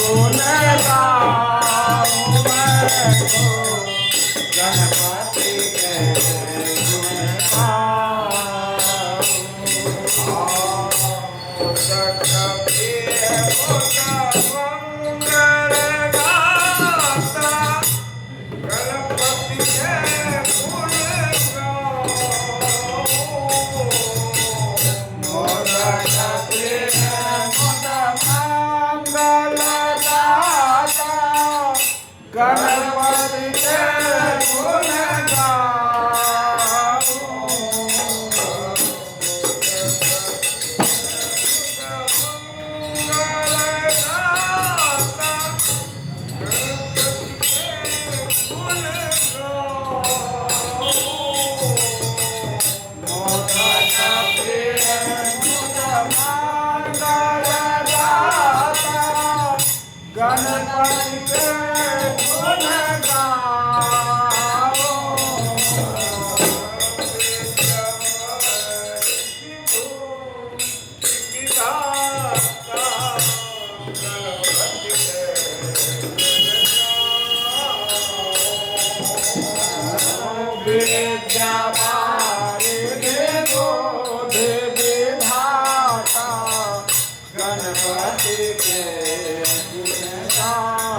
गुण गाऊं मैं तो गणपति के गुण गाऊं। मोदक प्रिय मोदक मंगल गाता गणपति के गुण गाऊं। मोदक प्रिय मोदक मंगल गाता गणपति के गुण गाऊं। गणपति के गुण विद्या विधाता गणपति के गुण गाऊं।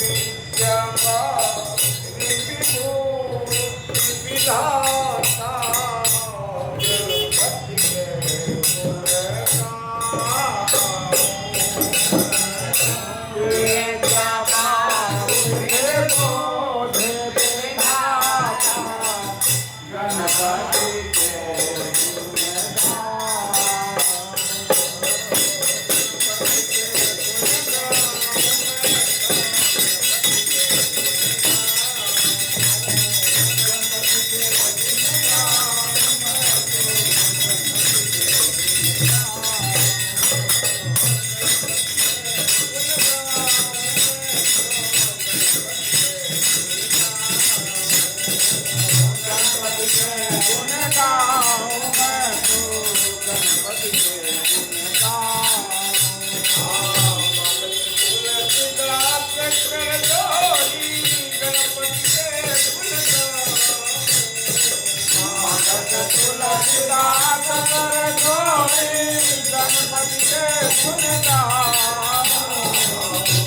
विद्या विधाता गणपति के गुण तुलसीदास कर जोड़ी गणपति के गुण गाऊं।